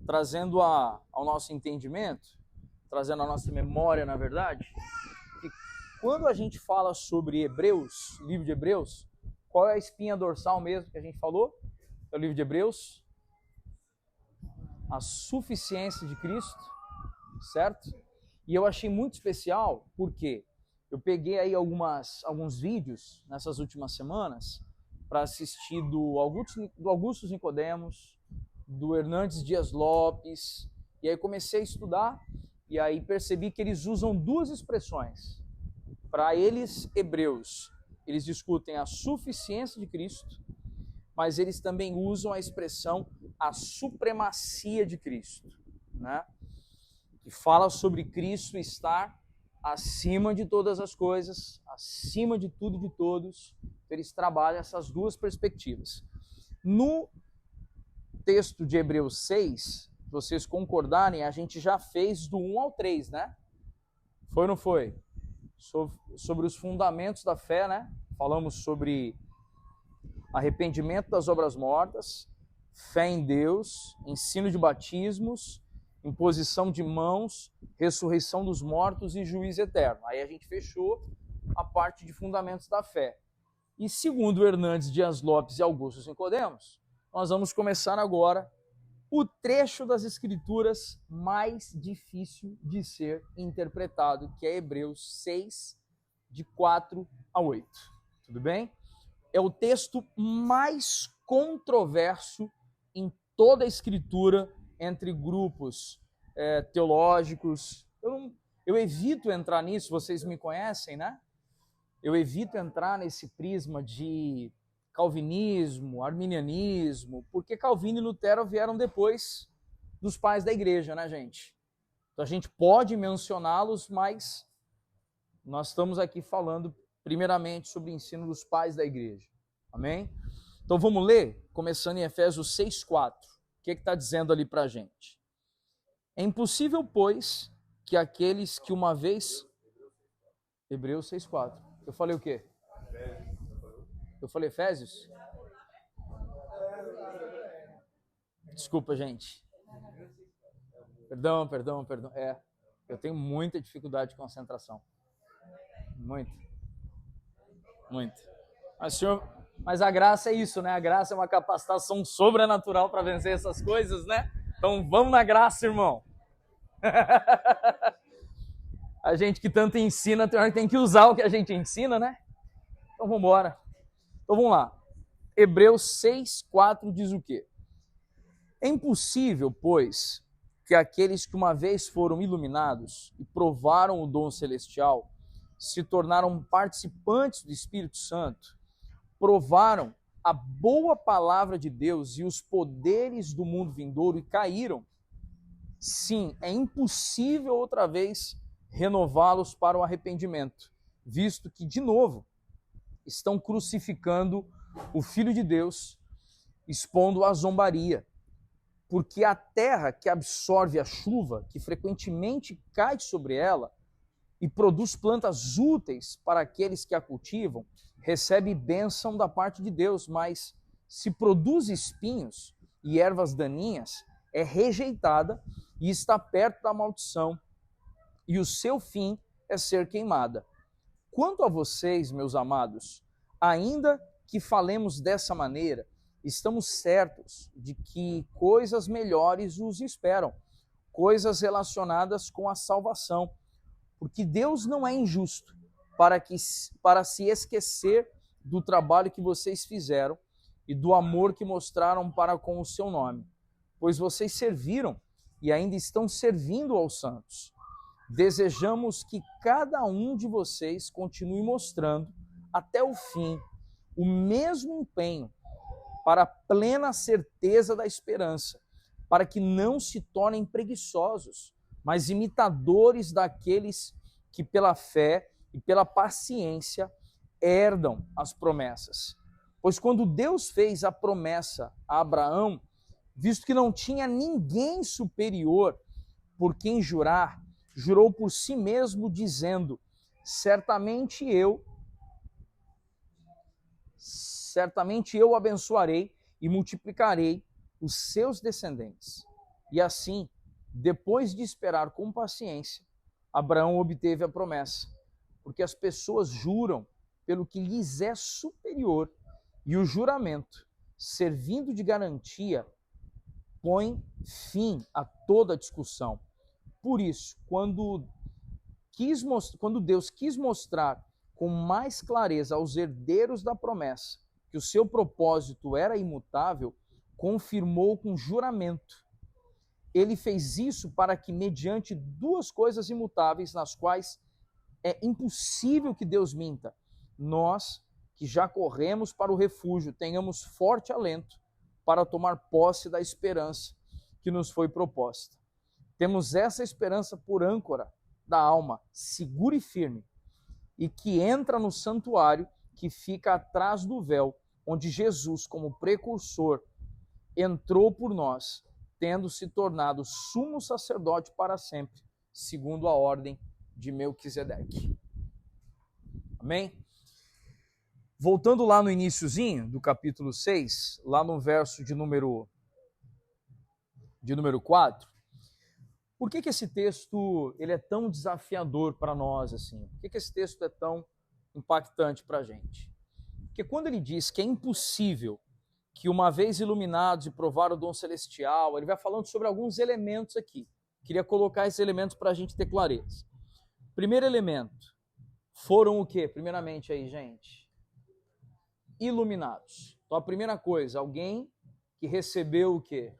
trazendo ao nosso entendimento, trazendo à nossa memória, na verdade, que quando a gente fala sobre Hebreus, livro de Hebreus, qual é a espinha dorsal mesmo que a gente falou? É o livro de Hebreus, a suficiência de Cristo, certo? E eu achei muito especial porque eu peguei aí alguns vídeos nessas últimas semanas para assistir do Augusto Nicodemos, do Hernandes Dias Lopes, e aí comecei a estudar e aí percebi que eles usam duas expressões. Para eles, hebreus, eles discutem a suficiência de Cristo, mas eles também usam a expressão a supremacia de Cristo, né? Que fala sobre Cristo estar acima de todas as coisas, acima de tudo e de todos. Eles trabalham essas duas perspectivas. No texto de Hebreus 6, se vocês concordarem, a gente já fez do 1 ao 3, né? Foi ou não foi? Sobre os fundamentos da fé, né? Falamos sobre arrependimento das obras mortas, fé em Deus, ensino de batismos, imposição de mãos, ressurreição dos mortos e juízo eterno. Aí a gente fechou a parte de fundamentos da fé. E segundo Hernandes Dias Lopes e Augusto Nicodemos, nós vamos começar agora o trecho das Escrituras mais difícil de ser interpretado, que é Hebreus 6, de 4 a 8. Tudo bem? É o texto mais controverso em toda a Escritura entre grupos teológicos. Eu evito entrar nisso, vocês me conhecem, né? Eu evito entrar nesse prisma de calvinismo, arminianismo, porque Calvino e Lutero vieram depois dos pais da igreja, né, gente? Então a gente pode mencioná-los, mas nós estamos aqui falando primeiramente sobre o ensino dos pais da igreja. Amém? Então vamos ler, começando em Efésios 6,4. O que está dizendo ali para a gente? É impossível, pois, que aqueles que uma vez... Hebreus 6,4. Eu falei o quê? Eu falei Efésios? Desculpa, gente. Perdão. Eu tenho muita dificuldade de concentração. Muito. Mas a graça é isso, né? A graça é uma capacitação sobrenatural para vencer essas coisas, né? Então vamos na graça, irmão. A gente que tanto ensina, tem que usar o que a gente ensina, né? Então vamos embora. Então vamos lá. Hebreus 6,4 diz o quê? É impossível, pois, que aqueles que uma vez foram iluminados e provaram o dom celestial, se tornaram participantes do Espírito Santo, provaram a boa palavra de Deus e os poderes do mundo vindouro e caíram. Sim, é impossível outra vez renová-los para o arrependimento, visto que, de novo, estão crucificando o Filho de Deus, expondo a zombaria. Porque a terra que absorve a chuva, que frequentemente cai sobre ela, e produz plantas úteis para aqueles que a cultivam, recebe bênção da parte de Deus, mas se produz espinhos e ervas daninhas, é rejeitada e está perto da maldição, e o seu fim é ser queimada. Quanto a vocês, meus amados, ainda que falemos dessa maneira, estamos certos de que coisas melhores os esperam, coisas relacionadas com a salvação, porque Deus não é injusto para se esquecer do trabalho que vocês fizeram e do amor que mostraram para com o seu nome, pois vocês serviram e ainda estão servindo aos santos. Desejamos que cada um de vocês continue mostrando até o fim o mesmo empenho para a plena certeza da esperança, para que não se tornem preguiçosos, mas imitadores daqueles que pela fé e pela paciência herdam as promessas. Pois quando Deus fez a promessa a Abraão, visto que não tinha ninguém superior por quem jurar, jurou por si mesmo, dizendo: certamente eu o abençoarei e multiplicarei os seus descendentes. E assim, depois de esperar com paciência, Abraão obteve a promessa, porque as pessoas juram pelo que lhes é superior, e o juramento, servindo de garantia, põe fim a toda discussão. Por isso, quando Deus quis mostrar com mais clareza aos herdeiros da promessa que o seu propósito era imutável, confirmou com juramento. Ele fez isso para que, mediante duas coisas imutáveis, nas quais é impossível que Deus minta, nós, que já corremos para o refúgio, tenhamos forte alento para tomar posse da esperança que nos foi proposta. Temos essa esperança por âncora da alma, segura e firme, e que entra no santuário que fica atrás do véu, onde Jesus, como precursor, entrou por nós, tendo se tornado sumo sacerdote para sempre, segundo a ordem de Melquisedeque. Amém? Voltando lá no iniciozinho do capítulo 6, lá no verso de número 4, por que esse texto ele é tão desafiador para nós assim? Por que esse texto é tão impactante para a gente? Porque quando ele diz que é impossível que, uma vez iluminados e provar o dom celestial, ele vai falando sobre alguns elementos aqui. Queria colocar esses elementos para a gente ter clareza. Primeiro elemento, foram o quê? Primeiramente aí, gente, iluminados. Então a primeira coisa, alguém que recebeu o quê?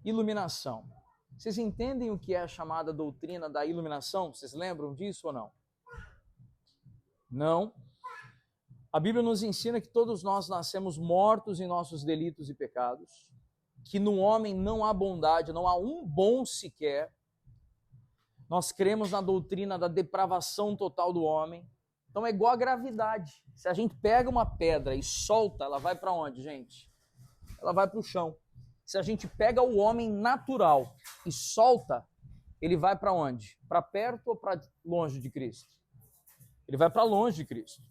Iluminação. Vocês entendem o que é a chamada doutrina da iluminação? Vocês lembram disso ou não? Não? A Bíblia nos ensina que todos nós nascemos mortos em nossos delitos e pecados, que no homem não há bondade, não há um bom sequer. Nós cremos na doutrina da depravação total do homem. Então é igual a gravidade. Se a gente pega uma pedra e solta, ela vai para onde, gente? Ela vai para o chão. Se a gente pega o homem natural e solta, ele vai para onde? Para perto ou para longe de Cristo? Ele vai para longe de Cristo.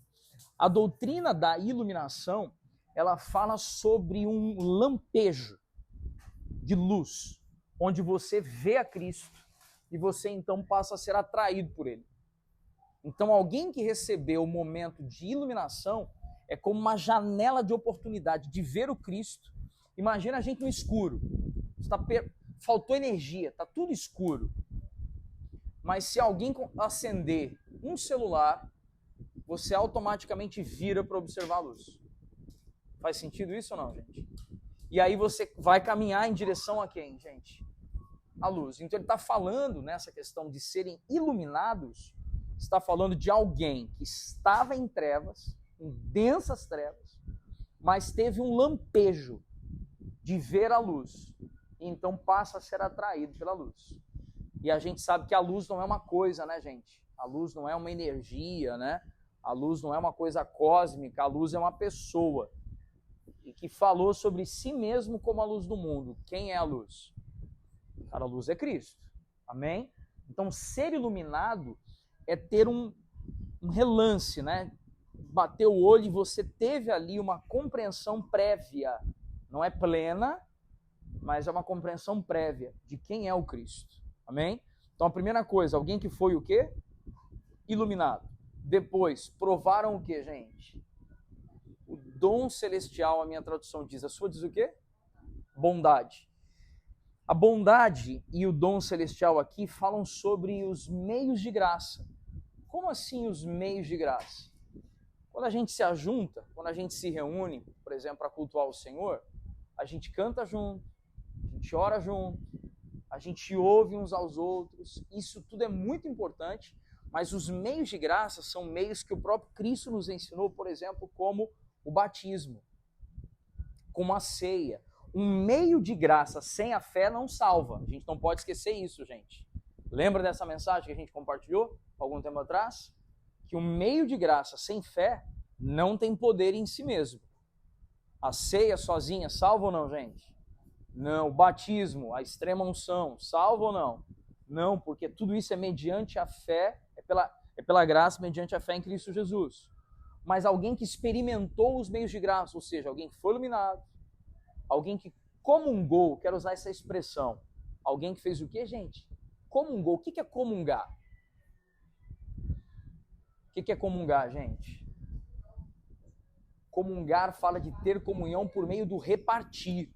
A doutrina da iluminação, ela fala sobre um lampejo de luz, onde você vê a Cristo e você então passa a ser atraído por ele. Então, alguém que recebeu o momento de iluminação é como uma janela de oportunidade de ver o Cristo. Imagina a gente no escuro, faltou energia, está tudo escuro. Mas se alguém acender um celular, você automaticamente vira para observar a luz. Faz sentido isso ou não, gente? E aí você vai caminhar em direção a quem, gente? A luz. Então ele está falando nessa questão de serem iluminados, está falando de alguém que estava em trevas, em densas trevas, mas teve um lampejo de ver a luz. E então passa a ser atraído pela luz. E a gente sabe que a luz não é uma coisa, né, gente? A luz não é uma energia, né? A luz não é uma coisa cósmica, a luz é uma pessoa. E que falou sobre si mesmo como a luz do mundo. Quem é a luz? Cara, a luz é Cristo. Amém? Então, ser iluminado é ter um relance, né? Bater o olho e você teve ali uma compreensão prévia. Não é plena, mas é uma compreensão prévia de quem é o Cristo. Amém? Então, a primeira coisa, alguém que foi o quê? Iluminado. Depois, provaram o quê, gente? O dom celestial, a minha tradução diz. A sua diz o quê? Bondade. A bondade e o dom celestial aqui falam sobre os meios de graça. Como assim os meios de graça? Quando a gente se ajunta, quando a gente se reúne, por exemplo, para cultuar o Senhor, a gente canta junto, a gente ora junto, a gente ouve uns aos outros. Isso tudo é muito importante. Mas os meios de graça são meios que o próprio Cristo nos ensinou, por exemplo, como o batismo, como a ceia. Um meio de graça sem a fé não salva. A gente não pode esquecer isso, gente. Lembra dessa mensagem que a gente compartilhou algum tempo atrás? Que um meio de graça sem fé não tem poder em si mesmo. A ceia sozinha salva ou não, gente? Não. O batismo, a extrema unção, salva ou não? Não, porque tudo isso é mediante a fé, é pela graça, mediante a fé em Cristo Jesus. Mas alguém que experimentou os meios de graça, ou seja, alguém que foi iluminado, alguém que comungou, quero usar essa expressão, Alguém que fez o quê, gente? Comungou. O que é comungar? O que é comungar, gente? Comungar fala de ter comunhão por meio do repartir.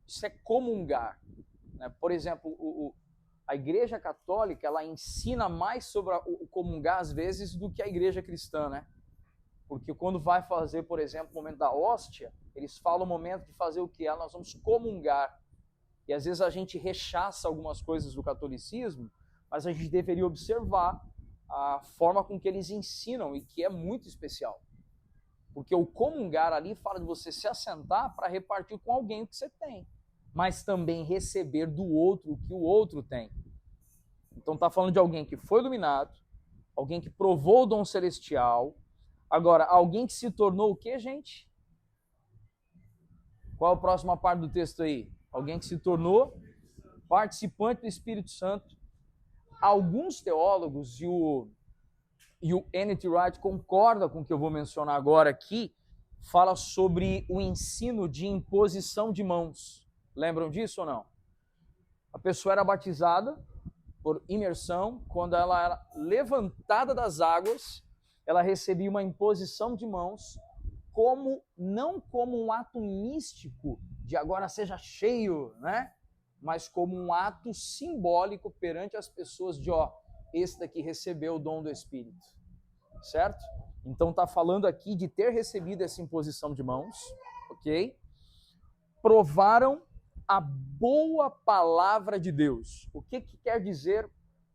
Isso é comungar. Por exemplo, a Igreja Católica, ela ensina mais sobre o comungar, às vezes, do que a Igreja Cristã, né? Porque quando vai fazer, por exemplo, o momento da hóstia, eles falam o momento de fazer o quê? Nós vamos comungar. E às vezes a gente rechaça algumas coisas do catolicismo, mas a gente deveria observar a forma com que eles ensinam, e que é muito especial. Porque o comungar ali fala de você se assentar para repartir com alguém o que você tem, mas também receber do outro o que o outro tem. Então está falando de alguém que foi iluminado, alguém que provou o dom celestial. Agora, alguém que se tornou o quê, gente? Qual a próxima parte do texto aí? Alguém que se tornou participante do Espírito Santo. Alguns teólogos, e o N.T. Wright concorda com o que eu vou mencionar agora aqui, fala sobre o ensino de imposição de mãos. Lembram disso ou não? A pessoa era batizada por imersão, quando ela era levantada das águas, ela recebia uma imposição de mãos, não como um ato místico de agora seja cheio, né? Mas como um ato simbólico perante as pessoas de, esse daqui recebeu o dom do Espírito, certo? Então está falando aqui de ter recebido essa imposição de mãos, ok? Provaram a boa palavra de Deus. O que quer dizer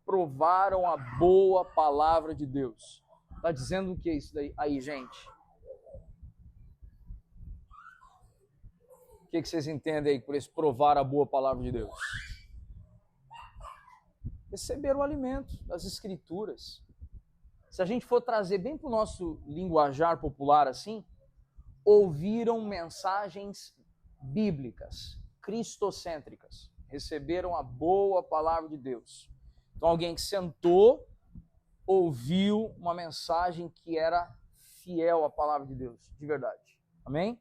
provaram a boa palavra de Deus? Está dizendo o que é isso daí aí, gente? O que vocês entendem aí por esse provar a boa palavra de Deus? Receber o alimento das Escrituras. Se a gente for trazer bem para o nosso linguajar popular assim, ouviram mensagens bíblicas, cristocêntricas, receberam a boa palavra de Deus. Então alguém que sentou, ouviu uma mensagem que era fiel à palavra de Deus, de verdade. Amém?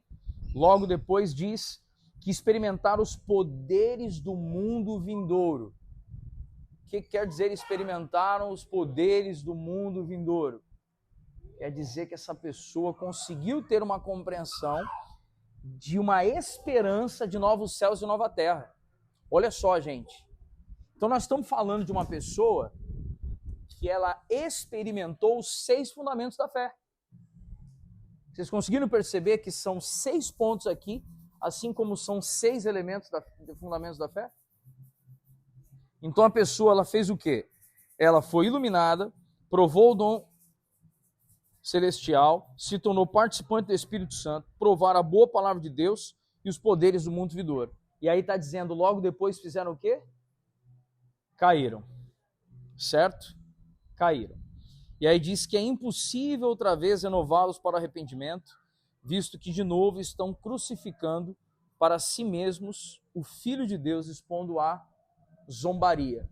Logo depois diz que experimentaram os poderes do mundo vindouro. O que quer dizer experimentaram os poderes do mundo vindouro? Quer dizer que essa pessoa conseguiu ter uma compreensão de uma esperança de novos céus e nova terra. Olha só, gente. Então nós estamos falando de uma pessoa que ela experimentou os 6 fundamentos da fé. Vocês conseguiram perceber que são 6 pontos aqui, assim como são 6 elementos fundamentos da fé? Então a pessoa, ela fez o quê? Ela foi iluminada, provou o dom celestial, se tornou participante do Espírito Santo, provaram a boa palavra de Deus e os poderes do mundo vindouro. E aí está dizendo, logo depois fizeram o quê? Caíram. Certo? Caíram. E aí diz que é impossível outra vez renová-los para o arrependimento, visto que de novo estão crucificando para si mesmos o Filho de Deus, expondo a zombaria.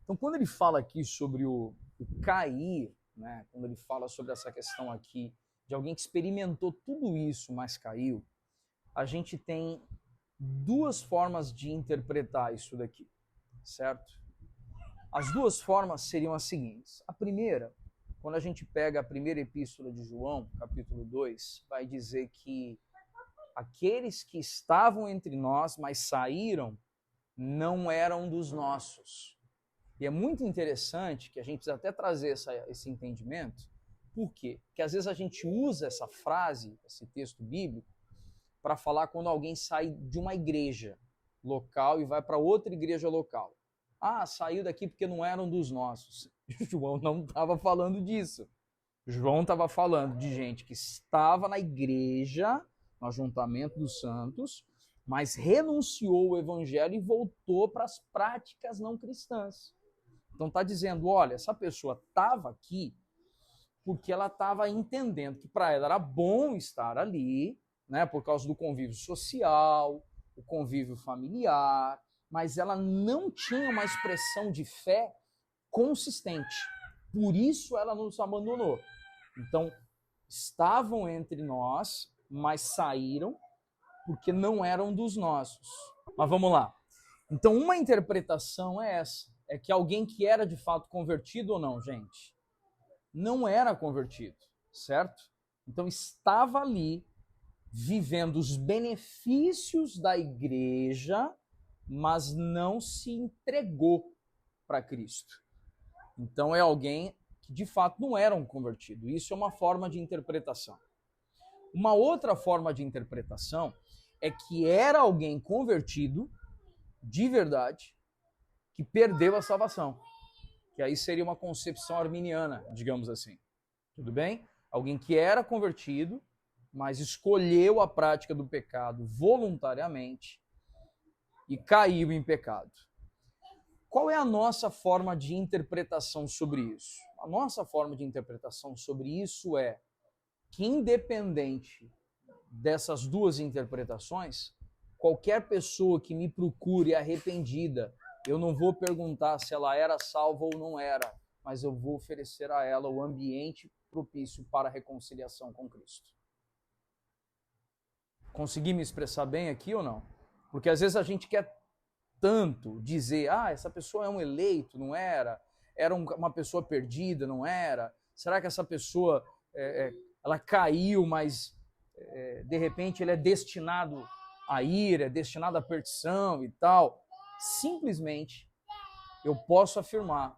Então, quando ele fala aqui sobre o cair, né, quando ele fala sobre essa questão aqui de alguém que experimentou tudo isso, mas caiu, a gente tem 2 formas de interpretar isso daqui, certo? As 2 formas seriam as seguintes. A primeira, quando a gente pega a primeira epístola de João, capítulo 2, vai dizer que aqueles que estavam entre nós, mas saíram, não eram dos nossos. E é muito interessante que a gente precisa até trazer esse entendimento. Por quê? Porque às vezes a gente usa essa frase, esse texto bíblico, para falar quando alguém sai de uma igreja local e vai para outra igreja local. Ah, saiu daqui porque não eram dos nossos. João não estava falando disso. João estava falando de gente que estava na igreja, no ajuntamento dos santos, mas renunciou ao evangelho e voltou para as práticas não cristãs. Então está dizendo, olha, essa pessoa estava aqui porque ela estava entendendo que para ela era bom estar ali, né, por causa do convívio social, o convívio familiar, mas ela não tinha uma expressão de fé consistente. Por isso ela nos abandonou. Então, estavam entre nós, mas saíram porque não eram dos nossos. Mas vamos lá. Então, uma interpretação é essa. É que alguém que era de fato convertido ou não, gente, não era convertido, certo? Então, estava ali vivendo os benefícios da igreja, mas não se entregou para Cristo. Então, é alguém que de fato não era um convertido. Isso é uma forma de interpretação. Uma outra forma de interpretação é que era alguém convertido, de verdade, que perdeu a salvação. Que aí seria uma concepção arminiana, digamos assim. Tudo bem? Alguém que era convertido, mas escolheu a prática do pecado voluntariamente e caiu em pecado. Qual é a nossa forma de interpretação sobre isso? A nossa forma de interpretação sobre isso é que, independente dessas duas interpretações, qualquer pessoa que me procure arrependida, eu não vou perguntar se ela era salva ou não era, mas eu vou oferecer a ela o ambiente propício para a reconciliação com Cristo. Consegui me expressar bem aqui ou não? Porque às vezes a gente quer tanto dizer, essa pessoa é um eleito, não era? Era uma pessoa perdida, não era? Será que essa pessoa ela caiu, mas de repente ele é destinado à ira, é destinado à perdição e tal? Simplesmente eu posso afirmar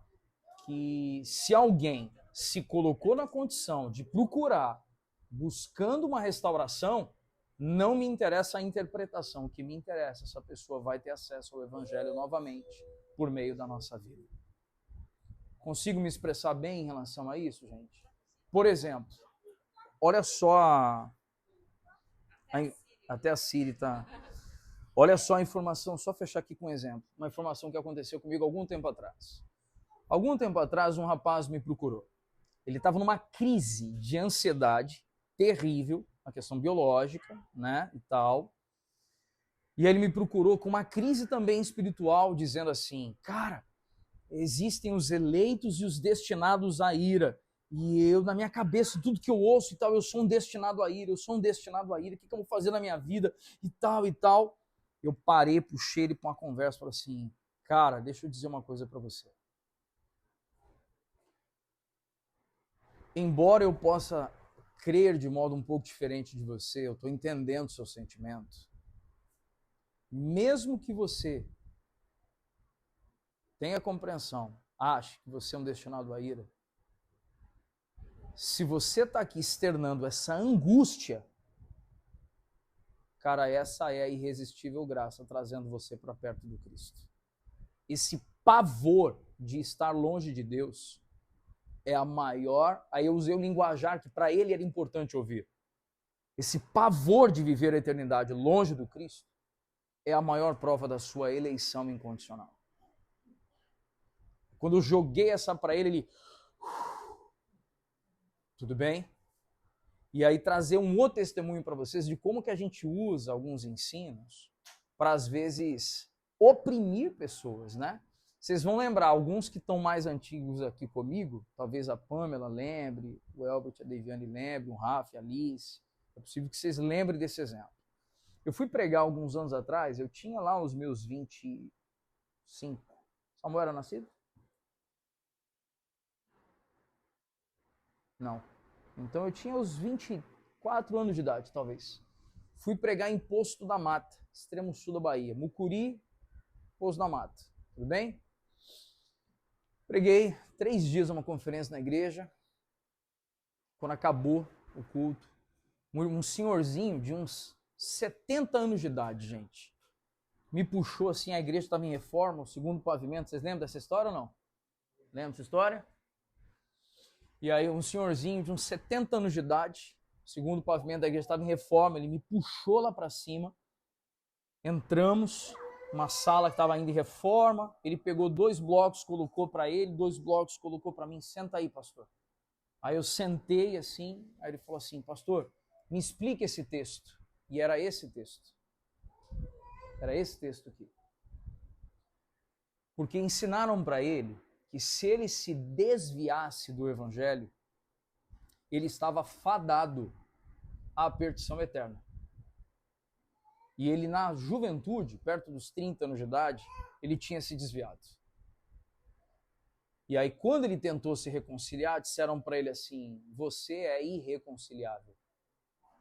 que se alguém se colocou na condição de procurar, buscando uma restauração, não me interessa a interpretação, o que me interessa, essa pessoa vai ter acesso ao Evangelho novamente por meio da nossa vida. Consigo me expressar bem em relação a isso, gente? Por exemplo, olha só, até a Siri tá... Olha só a informação, só fechar aqui com um exemplo, uma informação que aconteceu comigo algum tempo atrás. Algum tempo atrás, um rapaz me procurou. Ele estava numa crise de ansiedade terrível, uma questão biológica, né, e tal. E aí ele me procurou com uma crise também espiritual, dizendo assim, cara, existem os eleitos e os destinados à ira. E eu, na minha cabeça, tudo que eu ouço e tal, eu sou um destinado à ira, eu sou um destinado à ira, o que eu vou fazer na minha vida e tal e tal. Eu parei, puxei ele para uma conversa, falei assim, cara, deixa eu dizer uma coisa para você. Embora eu possa crer de modo um pouco diferente de você, eu estou entendendo seus sentimentos. Mesmo que você tenha compreensão, ache que você é um destinado à ira, se você está aqui externando essa angústia, cara, essa é a irresistível graça trazendo você para perto do Cristo. Esse pavor de estar longe de Deus é a maior... Aí eu usei o linguajar que para ele era importante ouvir. Esse pavor de viver a eternidade longe do Cristo é a maior prova da sua eleição incondicional. Quando eu joguei essa para ele, ele... Tudo bem? E aí trazer um outro testemunho para vocês de como que a gente usa alguns ensinos para, às vezes, oprimir pessoas, né? Vocês vão lembrar, alguns que estão mais antigos aqui comigo, talvez a Pamela lembre, o Elbert, a Deviane lembre, o Rafa, a Alice, é possível que vocês lembrem desse exemplo. Eu fui pregar alguns anos atrás, eu tinha lá os meus 25. Samuel era nascido? Não. Então eu tinha os 24 anos de idade, talvez. Fui pregar em Poço da Mata, extremo sul da Bahia. Mucuri, Poço da Mata. Tudo bem? Preguei 3 dias uma conferência na igreja. Quando acabou o culto, um senhorzinho de uns 70 anos de idade, gente, me puxou assim, a igreja estava em reforma, o segundo pavimento. Vocês lembram dessa história ou não? Lembra dessa história? E aí um senhorzinho de uns 70 anos de idade, o segundo pavimento da igreja estava em reforma, ele me puxou lá para cima, entramos, uma sala que estava ainda em reforma, ele pegou 2 blocos, colocou para ele, 2 blocos, colocou para mim, senta aí, pastor. Aí eu sentei assim, aí ele falou assim, pastor, me explica esse texto. E era esse texto. Era esse texto aqui. Porque ensinaram para ele que se ele se desviasse do evangelho, ele estava fadado à perdição eterna. E ele, na juventude, perto dos 30 anos de idade, ele tinha se desviado. E aí, quando ele tentou se reconciliar, disseram para ele assim: você é irreconciliável.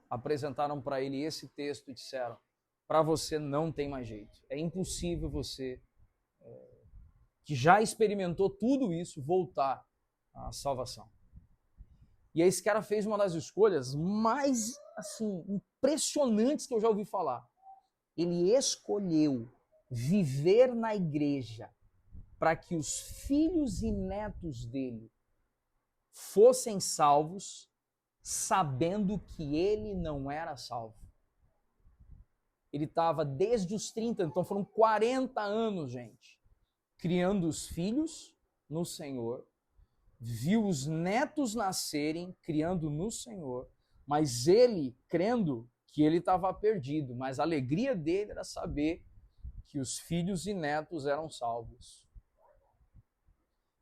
Apresentaram para ele esse texto e disseram: para você não tem mais jeito. É impossível você, que já experimentou tudo isso, voltar à salvação. E aí esse cara fez uma das escolhas mais assim impressionantes que eu já ouvi falar. Ele escolheu viver na igreja para que os filhos e netos dele fossem salvos, sabendo que ele não era salvo. Ele estava desde os 30, então foram 40 anos, gente, criando os filhos no Senhor, viu os netos nascerem, criando no Senhor, mas ele crendo que ele estava perdido, mas a alegria dele era saber que os filhos e netos eram salvos.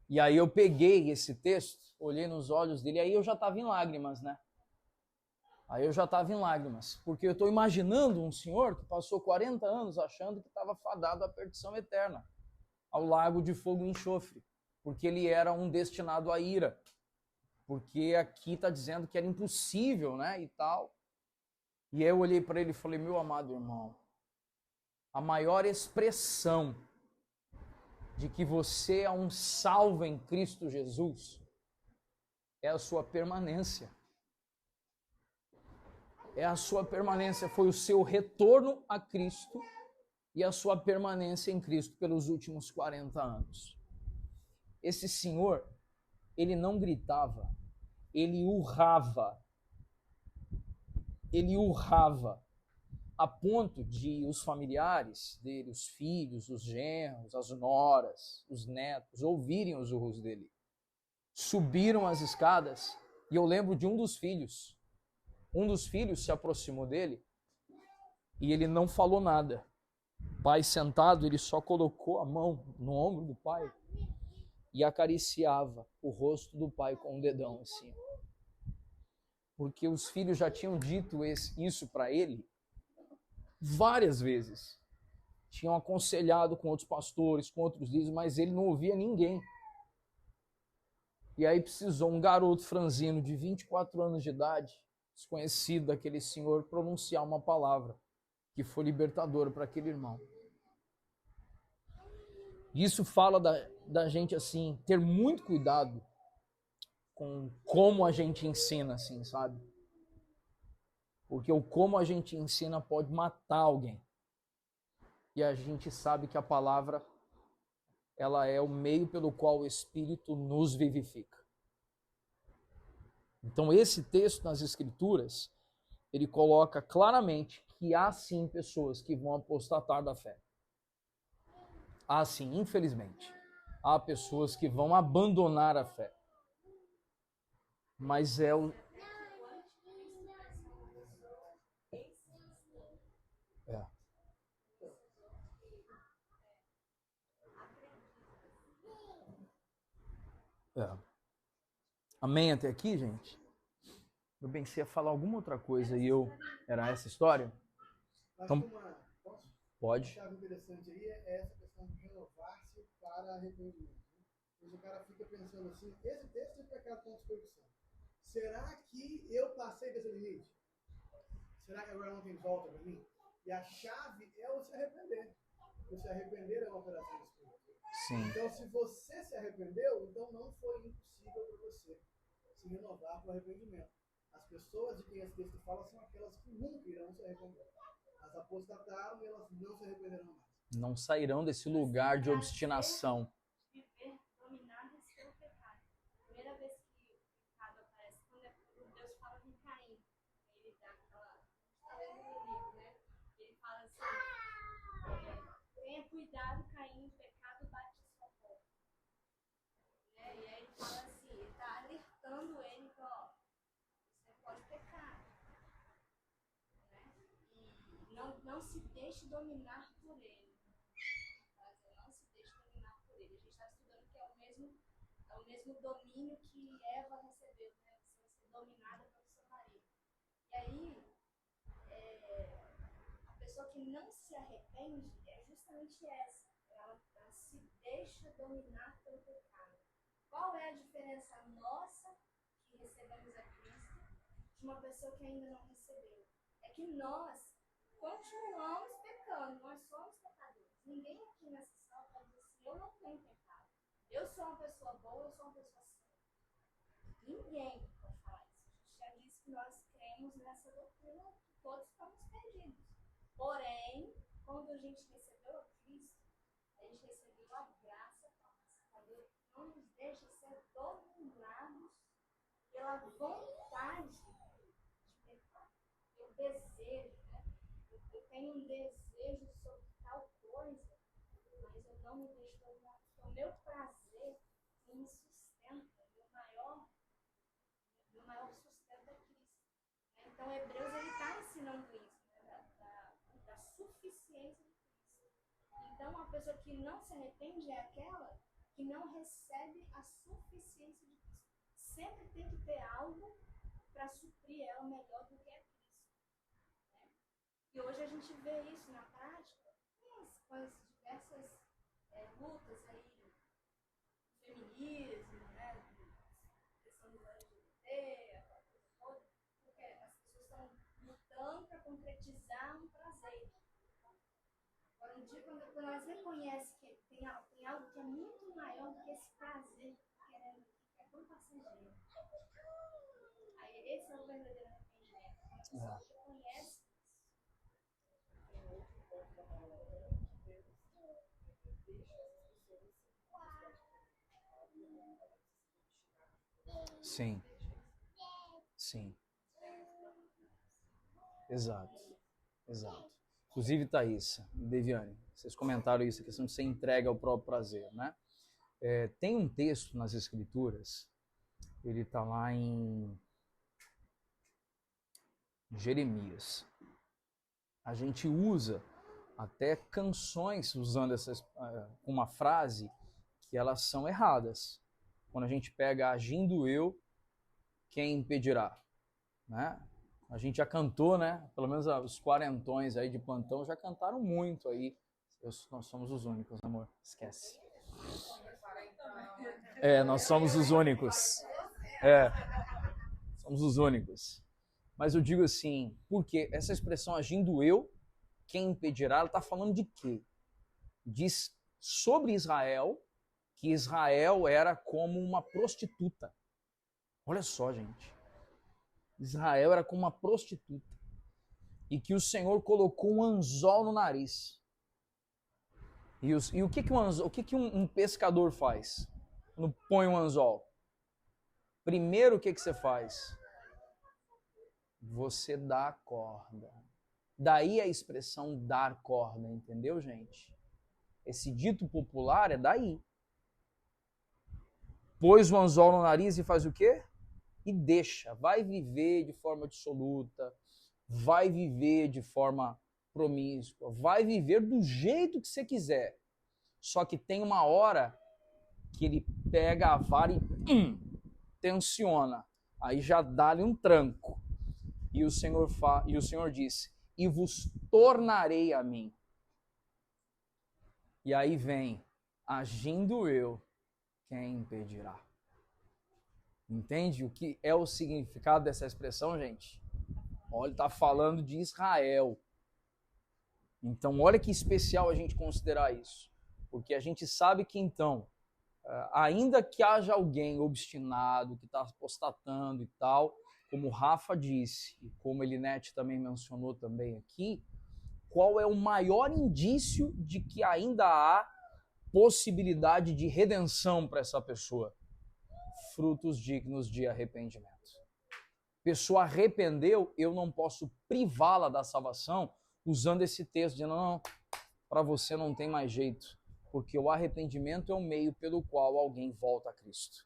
E aí eu peguei esse texto, olhei nos olhos dele, e aí eu já estava em lágrimas, né? Aí eu já estava em lágrimas, porque eu estou imaginando um senhor que passou 40 anos achando que estava fadado à perdição eterna, ao lago de fogo e enxofre, porque ele era um destinado à ira, porque aqui está dizendo que era impossível, né, e tal. E aí eu olhei para ele e falei: meu amado irmão, a maior expressão de que você é um salvo em Cristo Jesus é a sua permanência. É a sua permanência, foi o seu retorno a Cristo e a sua permanência em Cristo pelos últimos 40 anos. Esse senhor, ele não gritava, ele urrava, a ponto de os familiares dele, os filhos, os genros, as noras, os netos, ouvirem os urros dele. Subiram as escadas e eu lembro de um dos filhos se aproximou dele e ele não falou nada. O pai sentado, ele só colocou a mão no ombro do pai e acariciava o rosto do pai com um dedão assim. Porque os filhos já tinham dito isso para ele várias vezes. Tinham aconselhado com outros pastores, com outros líderes, mas ele não ouvia ninguém. E aí precisou um garoto franzino de 24 anos de idade, desconhecido daquele senhor, pronunciar uma palavra que foi libertadora para aquele irmão. Isso fala da gente, assim, ter muito cuidado com como a gente ensina, assim, sabe? Porque o como a gente ensina pode matar alguém. E a gente sabe que a palavra, ela é o meio pelo qual o Espírito nos vivifica. Então esse texto nas Escrituras, ele coloca claramente que há sim pessoas que vão apostatar da fé. Há sim, infelizmente. Há pessoas que vão abandonar a fé. Mas é o... Amém até aqui, gente? Eu pensei a falar alguma outra coisa e era essa história? Então, pode. A chave interessante aí é essa questão de renovar-se para arrependimento. Mas o cara fica pensando assim, esse texto é pecado contra perdição. Será que eu passei desse limite? Será que agora não tem volta para mim? E a chave é o se arrepender. Porque se arrepender é uma operação do Espírito. Sim. Então, se você se arrependeu, então não foi impossível para você se renovar para o arrependimento. As pessoas de quem esse texto fala são aquelas que nunca irão se arrepender. As apostataram e elas não se arrependerão mais. Não sairão desse lugar de obstinação. Viver dominadas pelo pecado. Primeira vez que o pecado aparece, quando Deus fala com Caim, ele dá aquela. Está lendo no livro, né? Ele fala assim: tenha cuidado, Caim, o pecado bate a sua porta. Né? E aí ele fala assim: ele está alertando ele, então, ó, você pode pecar. Né? E não se deixe dominar por ele. O mesmo domínio que Eva recebeu, né? Você ser dominada pelo seu marido. E aí, a pessoa que não se arrepende é justamente essa. Ela se deixa dominar pelo pecado. Qual é a diferença nossa, que recebemos a Cristo, de uma pessoa que ainda não recebeu? É que nós continuamos pecando, nós somos pecadores. Ninguém aqui nessa sala pode dizer assim, eu não tenho pecado. Eu sou uma pessoa boa, eu sou uma pessoa santa. Ninguém pode falar isso. A gente já disse que nós cremos nessa doutrina que todos estamos perdidos. Porém, quando a gente recebeu a Cristo, a gente recebeu a graça para Deus não nos deixa ser dominados pela vontade de pecar. Eu desejo, né? Eu tenho um desejo sobre tal coisa, mas eu não me deixo dominar, porque o meu prazer me sustenta. Meu maior sustento é Cristo. Então, Hebreus está ensinando isso, né? da suficiência de Cristo. Então, a pessoa que não se arrepende é aquela que não recebe a suficiência de Cristo. Sempre tem que ter algo para suprir ela melhor do que é Cristo. Né? E hoje a gente vê isso na prática com as diversas lutas aí, feminismo, né? Questão do LGBT, aquela coisa toda, porque as pessoas estão lutando para concretizar um prazer. Agora, um dia, quando elas reconhecem que tem algo que é muito maior do que esse prazer que é tão passageiro. Aí, esse é o verdadeiro arrependimento. Quando a pessoa reconhece isso. Sim. Sim. Exato. Exato. Inclusive, Thaís e Deviane, vocês comentaram isso, a questão de ser entregue ao próprio prazer, né? Tem um texto nas Escrituras, ele está lá em Jeremias. A gente usa até canções usando uma frase que elas são erradas. Quando a gente pega agindo eu, quem impedirá? Né? A gente já cantou, né? Pelo menos os quarentões aí de plantão já cantaram muito aí. Nós somos os únicos, amor. Esquece. Nós somos os únicos. Somos os únicos. Mas eu digo assim, porque essa expressão agindo eu, quem impedirá, ela está falando de quê? Diz sobre Israel, que Israel era como uma prostituta. Olha só, gente. Israel era como uma prostituta. E que o Senhor colocou um anzol no nariz. E o que um pescador faz quando põe um anzol? Primeiro, o que você faz? Você dá a corda. Daí a expressão dar corda, entendeu, gente? Esse dito popular é daí. Pôs o anzol no nariz e faz o quê? E deixa. Vai viver de forma dissoluta, vai viver de forma promíscua, vai viver do jeito que você quiser. Só que tem uma hora que ele pega a vara e tensiona. Aí já dá-lhe um tranco. E o Senhor disse, e vos tornarei a mim. E aí vem, agindo eu, quem impedirá? Entende o que é o significado dessa expressão, gente? Olha, ele está falando de Israel. Então, olha que especial a gente considerar isso. Porque a gente sabe que, então, ainda que haja alguém obstinado, que está apostatando e tal, como o Rafa disse, e como Elinete também mencionou também aqui, qual é o maior indício de que ainda há possibilidade de redenção para essa pessoa? Frutos dignos de arrependimento. Pessoa arrependeu, eu não posso privá-la da salvação usando esse texto, dizendo, não, para você não tem mais jeito, porque o arrependimento é o meio pelo qual alguém volta a Cristo.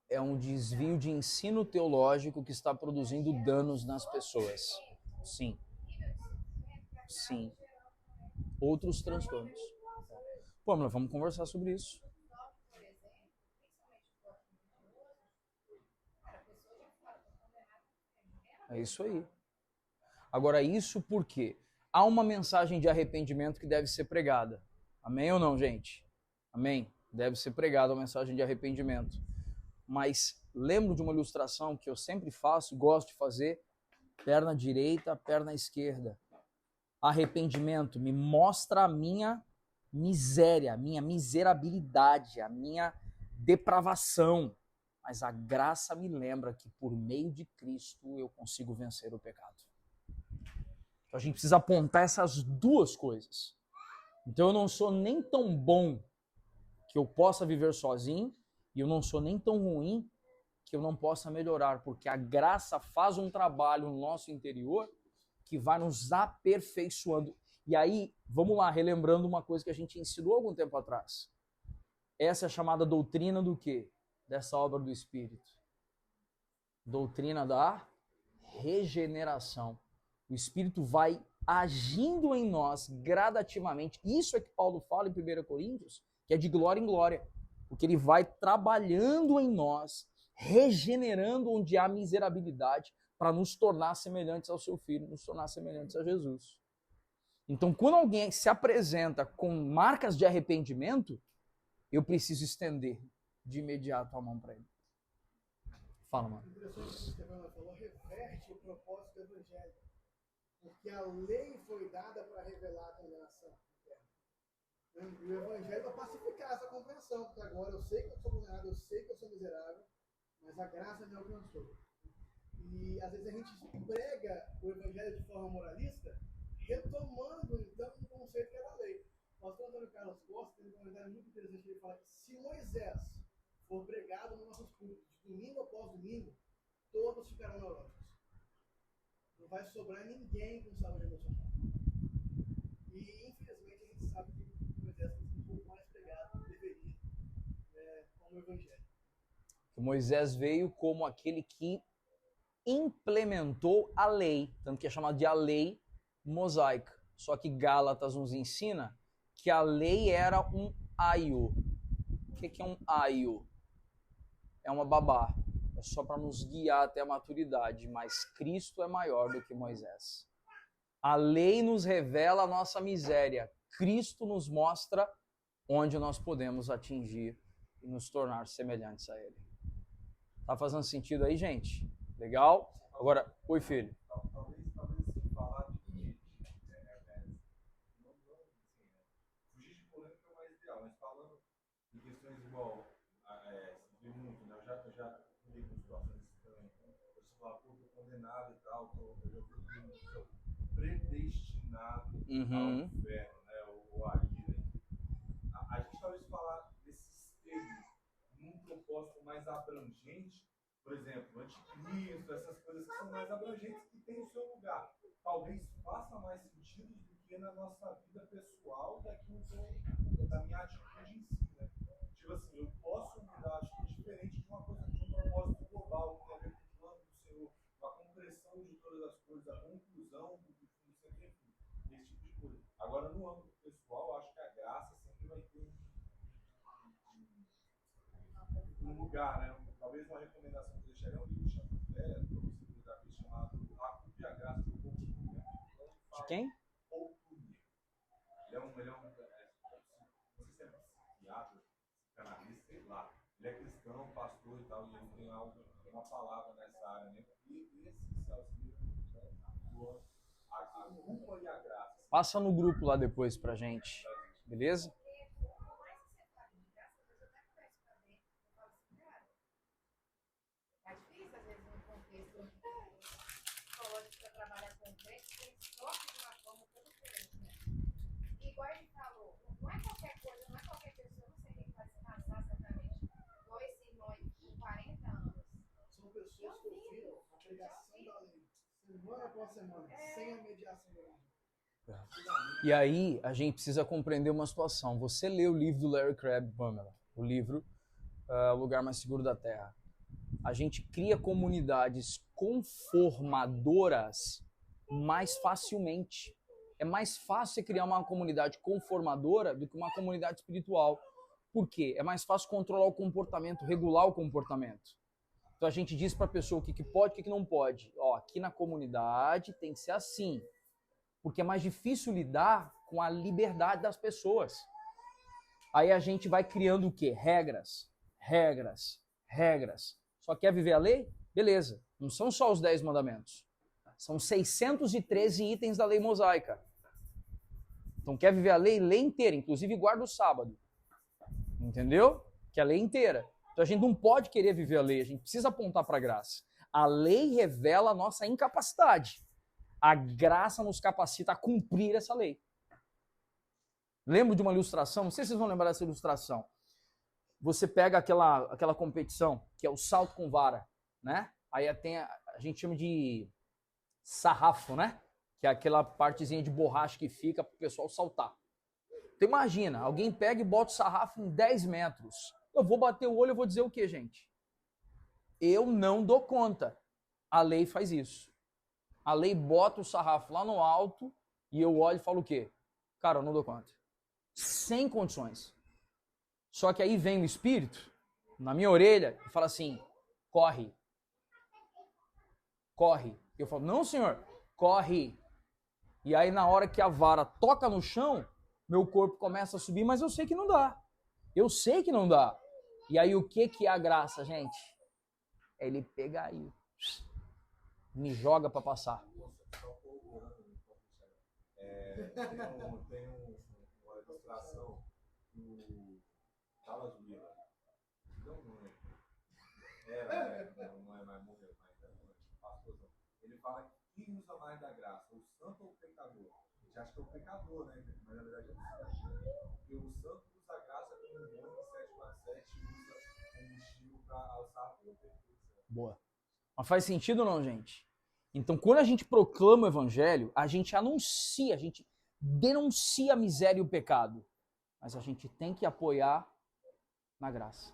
é um desvio de ensino teológico que está produzindo danos nas pessoas. Sim. Sim. Outros transtornos. Pamela, vamos conversar sobre isso. É isso aí. Agora, isso porque há uma mensagem de arrependimento que deve ser pregada. Amém ou não, gente? Amém? Deve ser pregada a mensagem de arrependimento. Mas lembro de uma ilustração que eu sempre faço, gosto de fazer, perna direita, perna esquerda. Arrependimento me mostra a minha miséria, a minha miserabilidade, a minha depravação. Mas a graça me lembra que por meio de Cristo eu consigo vencer o pecado. Então a gente precisa apontar essas duas coisas. Então eu não sou nem tão bom que eu possa viver sozinho, e eu não sou nem tão ruim que eu não possa melhorar, porque a graça faz um trabalho no nosso interior que vai nos aperfeiçoando. E aí, vamos lá, relembrando uma coisa que a gente ensinou algum tempo atrás. Essa é a chamada doutrina do quê? Dessa obra do Espírito. Doutrina da regeneração. O Espírito vai agindo em nós gradativamente. Isso é que Paulo fala em 1 Coríntios, que é de glória em glória. Porque ele vai trabalhando em nós, regenerando onde há miserabilidade, para nos tornar semelhantes ao seu Filho, nos tornar semelhantes a Jesus. Então, quando alguém se apresenta com marcas de arrependimento, eu preciso estender de imediato a mão para ele. Fala, mano. Interessante o que você falou, reverte o propósito do Evangelho. Porque a lei foi dada para revelar a condenação. E o Evangelho vai pacificar essa compreensão, porque agora eu sei que eu sou vulnerável, eu sei que eu sou miserável, mas a graça me alcançou. E às vezes a gente prega o Evangelho de forma moralista, retomando então o conceito que era a lei. O pastor Antônio Carlos Costa tem um comentário muito interessante. Ele fala que se Moisés for pregado nos nossos cultos, domingo após domingo, todos ficarão neuróticos. Não vai sobrar ninguém com saúde emocional. E infelizmente a gente sabe que Moisés tem um pouco mais pregado do que deveria como o Evangelho. Moisés veio como aquele que implementou a lei, tanto que é chamado de a lei mosaica. Só que Gálatas nos ensina que a lei era um aio. O que é um aio? É uma babá. É só para nos guiar até a maturidade, mas Cristo é maior do que Moisés. A lei nos revela a nossa miséria. Cristo nos mostra onde nós podemos atingir e nos tornar semelhantes a Ele. Tá fazendo sentido aí, gente? Legal? Agora, oi, filho. Talvez se falar de fugir de polêmica é o mais ideal, mas falando em questões igual, se vê muito, né? Eu já lidei com situações estranhas. Você fala, pô, tô condenado e tal, eu já fui predestinado ao inferno, né? Ou à ira. A gente talvez falar desses termos num propósito mais abrangente. Por exemplo, anticristo, essas coisas que são mais abrangentes, que têm o seu lugar. Talvez faça mais sentido do que na nossa vida pessoal da minha atitude em si, né? Tipo assim, eu posso mudar a atitude diferente de uma coisa, de um propósito global, que tem a ver com o plano do Senhor, com a compreensão de todas as coisas, a conclusão do fim sempre, enfim, esse tipo de coisa. Agora, no âmbito pessoal, acho que a graça sempre vai ter um lugar, né? Talvez uma recomendação que eu deixaria é um livro chamado A Culpa e a Graça do Paul Trier. De quem? Paul Trier. Ele é um não sei se é psiquiatra, psicanalista, sei lá. Ele é cristão, pastor e tal, e ele tem uma palavra nessa área, né? E essencial, a culpa e a graça. Passa no grupo lá depois pra gente, beleza? Igual ele falou, não é qualquer coisa, não é qualquer pessoa, não sei quem vai se casar exatamente. Dois irmãos com 40 anos. São pessoas que ouviram a pregação da lei, semana após semana, sem a mediação da lei. E aí, a gente precisa compreender uma situação. Você lê o livro do Larry Crabb, Pamela, o livro O Lugar Mais Seguro da Terra. a gente cria comunidades conformadoras mais facilmente. É mais fácil você criar uma comunidade conformadora do que uma comunidade espiritual. Por quê? É mais fácil controlar o comportamento, regular o comportamento. Então a gente diz para a pessoa o que pode e o que não pode. Ó, aqui na comunidade tem que ser assim. Porque é mais difícil lidar com a liberdade das pessoas. Aí a gente vai criando o quê? Regras. Só quer viver a lei? Beleza. Não são só os 10 mandamentos. São 613 itens da lei mosaica. Então quer viver a lei? Lei inteira. Inclusive guarda o sábado. Entendeu? Que é a lei inteira. Então a gente não pode querer viver a lei. A gente precisa apontar para a graça. A lei revela a nossa incapacidade. A graça nos capacita a cumprir essa lei. Lembro de uma ilustração, não sei se vocês vão lembrar dessa ilustração. Você pega aquela competição, que é o salto com vara, né? Aí tem a gente chama de sarrafo, né? Que é aquela partezinha de borracha que fica para o pessoal saltar. Então imagina, alguém pega e bota o sarrafo em 10 metros. Eu vou bater o olho e vou dizer o quê, gente? Eu não dou conta. A lei faz isso. A lei bota o sarrafo lá no alto e eu olho e falo o quê? Cara, eu não dou conta. Sem condições. Só que aí vem o Espírito na minha orelha e fala assim, corre. Eu falo, não senhor, corre. E aí na hora que a vara toca no chão, meu corpo começa a subir, mas eu sei que não dá. Eu sei que não dá. E aí o que é a graça, gente? É ele pegar e me joga para passar. Tem uma ilustração do Dallas Willard. Não é mais morreu, mas pastorzão. Ele fala que quem usa mais da graça, o santo ou o pecador? A gente acha que é o pecador, né? Mas na verdade é o santo. Porque o santo usa a graça como um bom 7x7 usa combustível para alçar o perfeito. Boa. Mas faz sentido ou não, gente? Então, quando a gente proclama o evangelho, a gente anuncia, a gente denuncia a miséria e o pecado. Mas a gente tem que apoiar na graça.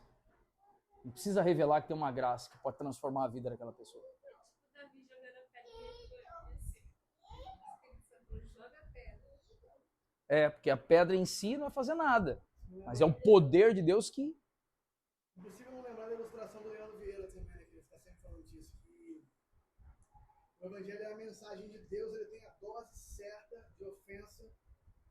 Não precisa revelar que tem uma graça que pode transformar a vida daquela pessoa. Davi jogando a pedra. Joga a pedra. É, porque a pedra em si não vai fazer nada. Mas é o poder de Deus que... Impossível não lembrar da ilustração do Leandro Vieira também, né, que ele está sempre falando disso, que o Evangelho é a mensagem de Deus, ele tem a dose certa de ofensa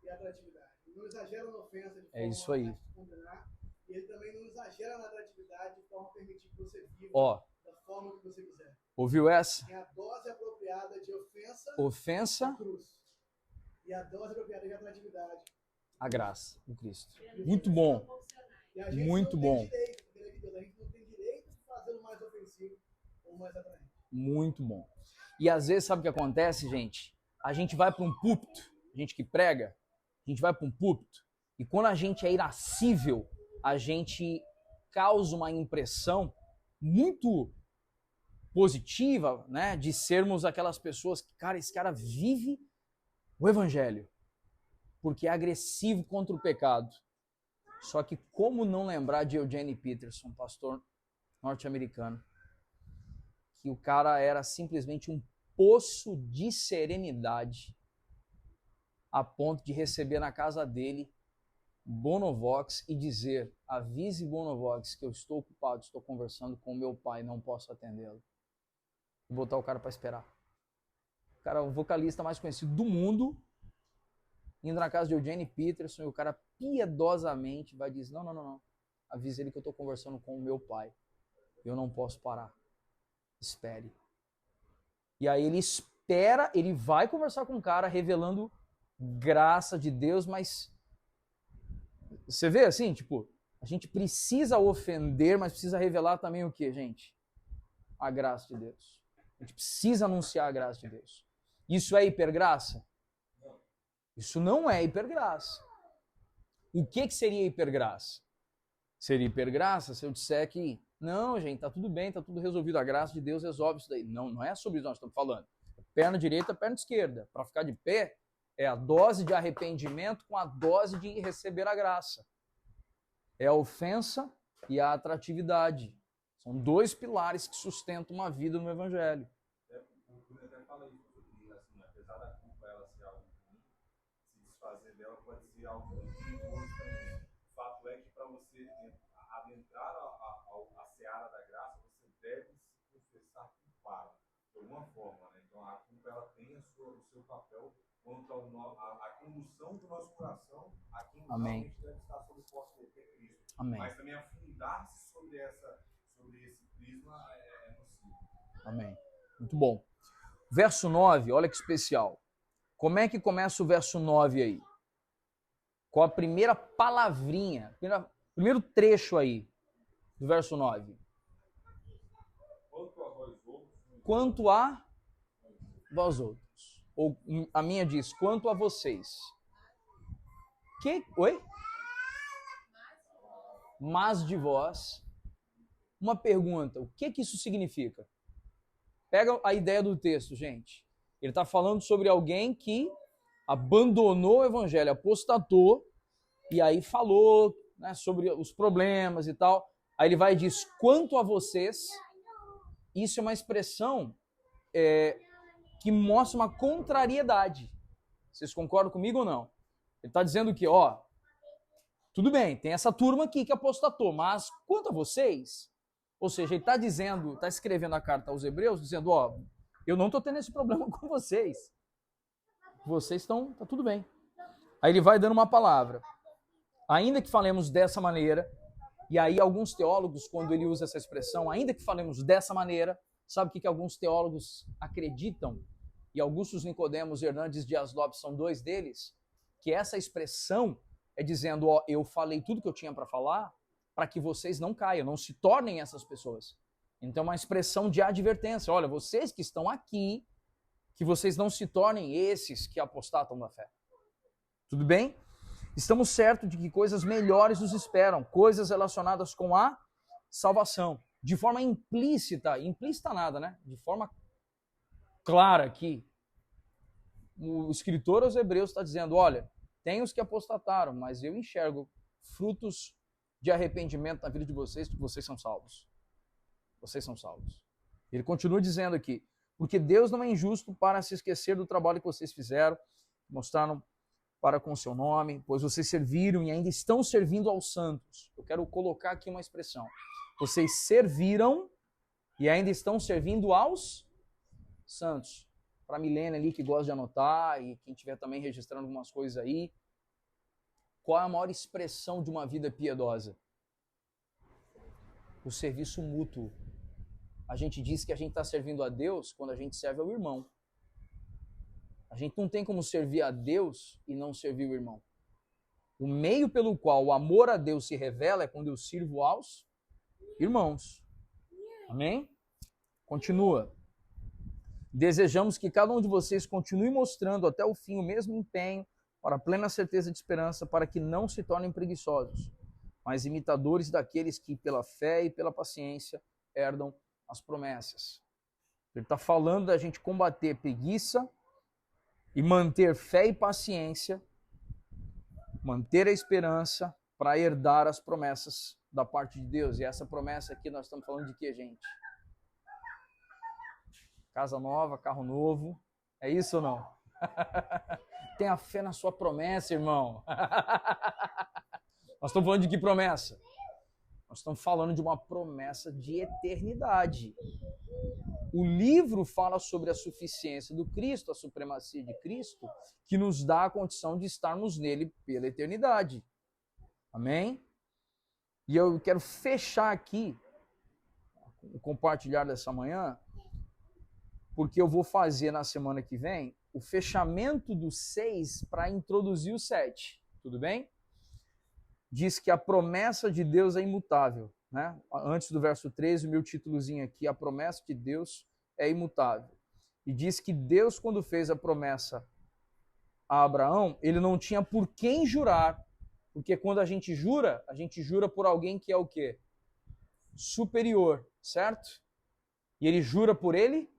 e atratividade. Ele não exagera na ofensa de forma isso aí. a te condenar, e ele também não exagera na atratividade de forma a permitir que você viva da forma que você quiser. Ouviu essa? Tem a dose apropriada de ofensa, a cruz. E a dose apropriada de atratividade, a graça do Cristo. Muito bom. Muito bom. A gente não tem direito de fazê-lo mais ofensivo ou mais atraente. Muito bom. E às vezes, sabe o que acontece, gente? A gente vai para um púlpito, a gente que prega, a gente vai para um púlpito, e quando a gente é irascível, a gente causa uma impressão muito positiva, né? De sermos aquelas pessoas que, cara, esse cara vive o evangelho, porque é agressivo contra o pecado. Só que como não lembrar de Eugene Peterson, pastor norte-americano, que o cara era simplesmente um poço de serenidade, a ponto de receber na casa dele Bonovox e dizer, avise Bonovox que eu estou ocupado, estou conversando com meu pai, não posso atendê-lo. E botar o cara para esperar. O cara é o vocalista mais conhecido do mundo, indo na casa de Eugene Peterson, e o cara piedosamente vai dizer, não, avise ele que eu estou conversando com o meu pai, eu não posso parar, espere. E aí ele espera, ele vai conversar com o cara, revelando graça de Deus, mas você vê assim, tipo, a gente precisa ofender, mas precisa revelar também o que, gente? A graça de Deus. A gente precisa anunciar a graça de Deus. Isso é hipergraça? Isso não é hipergraça. O que seria hipergraça? Seria hipergraça se eu disser que, não, gente, tá tudo bem, tá tudo resolvido, a graça de Deus resolve isso daí. Não, não é sobre isso que nós estamos falando. Perna direita, perna esquerda. Para ficar de pé, é a dose de arrependimento com a dose de receber a graça. É a ofensa e a atratividade. São dois pilares que sustentam uma vida no Evangelho. O Bruno até fala isso, porque assim, apesar da culpa ela ser algo ruim, se desfazer dela pode ser algo muito perigoso também. O fato é que para você adentrar a seara da graça, você deve se confessar culpado, de alguma forma, né? Então a culpa ela tem o seu papel quanto à condução do nosso coração a quem realmente deve estar sob o posto de Cristo. Amém. Mas também afundar-se sobre esse prisma é possível. Amém. Muito bom. Verso 9, olha que especial. Como é que começa o verso 9 aí? Com a primeira palavrinha, primeiro trecho aí do verso 9. Quanto a vós outros. Ou a minha diz, quanto a vocês. Oi? Mas de vós. Uma pergunta, o que isso significa? Pega a ideia do texto, gente. Ele está falando sobre alguém que abandonou o evangelho, apostatou, e aí falou, né, sobre os problemas e tal. Aí ele vai e diz, quanto a vocês. Isso é uma expressão que mostra uma contrariedade. Vocês concordam comigo ou não? Ele está dizendo que, tudo bem, tem essa turma aqui que apostatou, mas quanto a vocês, ou seja, ele está dizendo, está escrevendo a carta aos Hebreus, dizendo, eu não estou tendo esse problema com vocês. Vocês estão, tá tudo bem. Aí ele vai dando uma palavra. Ainda que falemos dessa maneira, e aí alguns teólogos, quando ele usa essa expressão, ainda que falemos dessa maneira, sabe o que alguns teólogos acreditam? E Augusto Nicodemos e Hernandes Dias Lopes são dois deles, que essa expressão é dizendo, eu falei tudo que eu tinha para falar, para que vocês não caiam, não se tornem essas pessoas. Então é uma expressão de advertência. Olha, vocês que estão aqui, que vocês não se tornem esses que apostatam da fé. Tudo bem? Estamos certos de que coisas melhores nos esperam, coisas relacionadas com a salvação. De forma implícita nada, né? De forma clara aqui, o escritor aos Hebreus está dizendo, olha, tem os que apostataram, mas eu enxergo frutos de arrependimento na vida de vocês, porque vocês são salvos. Vocês são salvos. Ele continua dizendo aqui, porque Deus não é injusto para se esquecer do trabalho que vocês fizeram, mostraram para com o seu nome, pois vocês serviram e ainda estão servindo aos santos. Eu quero colocar aqui uma expressão. Vocês serviram e ainda estão servindo aos santos. Para a Milena ali que gosta de anotar e quem estiver também registrando algumas coisas aí, qual é a maior expressão de uma vida piedosa? O serviço mútuo. A gente diz que a gente está servindo a Deus quando a gente serve ao irmão. A gente não tem como servir a Deus e não servir o irmão. O meio pelo qual o amor a Deus se revela é quando eu sirvo aos irmãos. Amém? Continua. Desejamos que cada um de vocês continue mostrando até o fim o mesmo empenho para a plena certeza de esperança, para que não se tornem preguiçosos, mas imitadores daqueles que pela fé e pela paciência herdam as promessas. Ele está falando da gente combater preguiça e manter fé e paciência, manter a esperança para herdar as promessas da parte de Deus. E essa promessa aqui nós estamos falando de quê, gente? Casa nova, carro novo. É isso ou não? Tenha fé na sua promessa, irmão. Nós estamos falando de que promessa? Nós estamos falando de uma promessa de eternidade. O livro fala sobre a suficiência do Cristo, a supremacia de Cristo, que nos dá a condição de estarmos nele pela eternidade. Amém? E eu quero fechar aqui o compartilhar dessa manhã, porque eu vou fazer na semana que vem o fechamento do 6 para introduzir o 7. Tudo bem? Diz que a promessa de Deus é imutável. Né? Antes do verso 13, o meu títulozinho aqui, a promessa de Deus é imutável. E diz que Deus, quando fez a promessa a Abraão, ele não tinha por quem jurar. Porque quando a gente jura por alguém que é o quê? Superior, certo? E ele jura por ele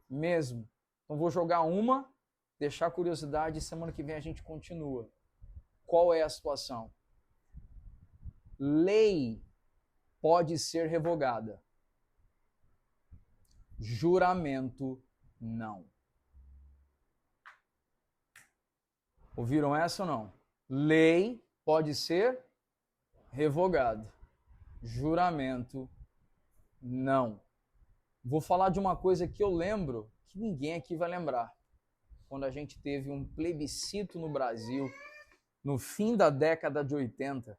mesmo. Então vou jogar uma, deixar a curiosidade e semana que vem a gente continua. Qual é a situação? Lei pode ser revogada. Juramento, não. Ouviram essa ou não? Lei pode ser revogada. Juramento, não. Vou falar de uma coisa que eu lembro, que ninguém aqui vai lembrar. Quando a gente teve um plebiscito no Brasil, no fim da década de 80,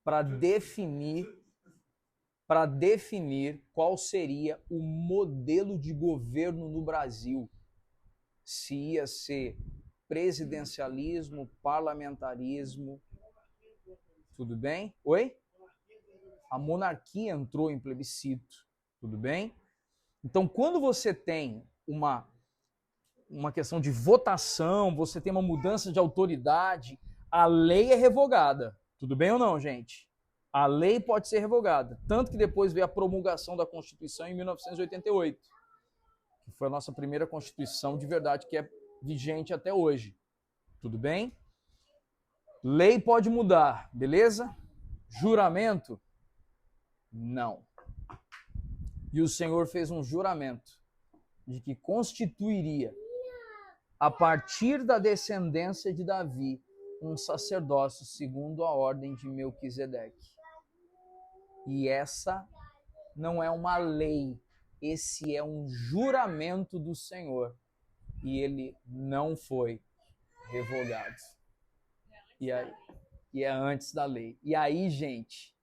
para definir qual seria o modelo de governo no Brasil. Se ia ser presidencialismo, parlamentarismo, tudo bem? Oi? A monarquia entrou em plebiscito, tudo bem? Então, quando você tem uma questão de votação, você tem uma mudança de autoridade, a lei é revogada. Tudo bem ou não, gente? A lei pode ser revogada. Tanto que depois veio a promulgação da Constituição em 1988, que foi a nossa primeira Constituição de verdade, que é vigente até hoje. Tudo bem? Lei pode mudar, beleza? Juramento? Não. E o Senhor fez um juramento de que constituiria, a partir da descendência de Davi, um sacerdócio segundo a ordem de Melquisedeque. E essa não é uma lei, esse é um juramento do Senhor. E ele não foi revogado. E é antes da lei. E aí, gente,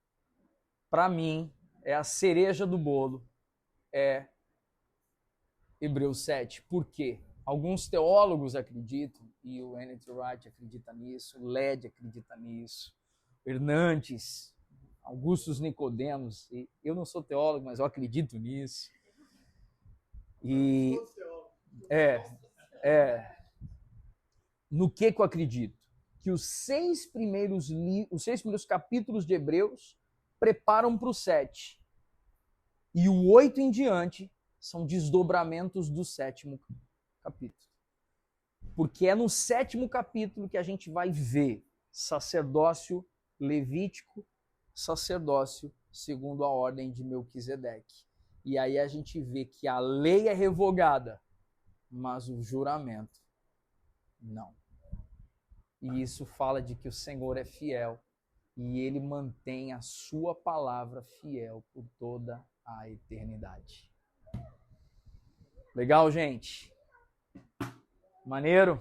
para mim, é a cereja do bolo, é Hebreus 7. Por quê? Alguns teólogos acreditam, e o N.T. Wright acredita nisso, o Led acredita nisso, Hernandes, Augustus Nicodemos, e eu não sou teólogo, mas eu acredito nisso. E no que eu acredito? Que os 6 primeiros capítulos de Hebreus preparam para o 7. E o 8 em diante são desdobramentos do 7º capítulo. Porque é no 7º capítulo que a gente vai ver sacerdócio levítico, sacerdócio segundo a ordem de Melquisedeque. E aí a gente vê que a lei é revogada, mas o juramento não. E isso fala de que o Senhor é fiel e ele mantém a sua palavra fiel por toda a eternidade. Legal, gente? Maneiro?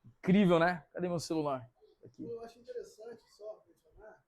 Incrível, né? Cadê meu celular? Aqui. Eu acho interessante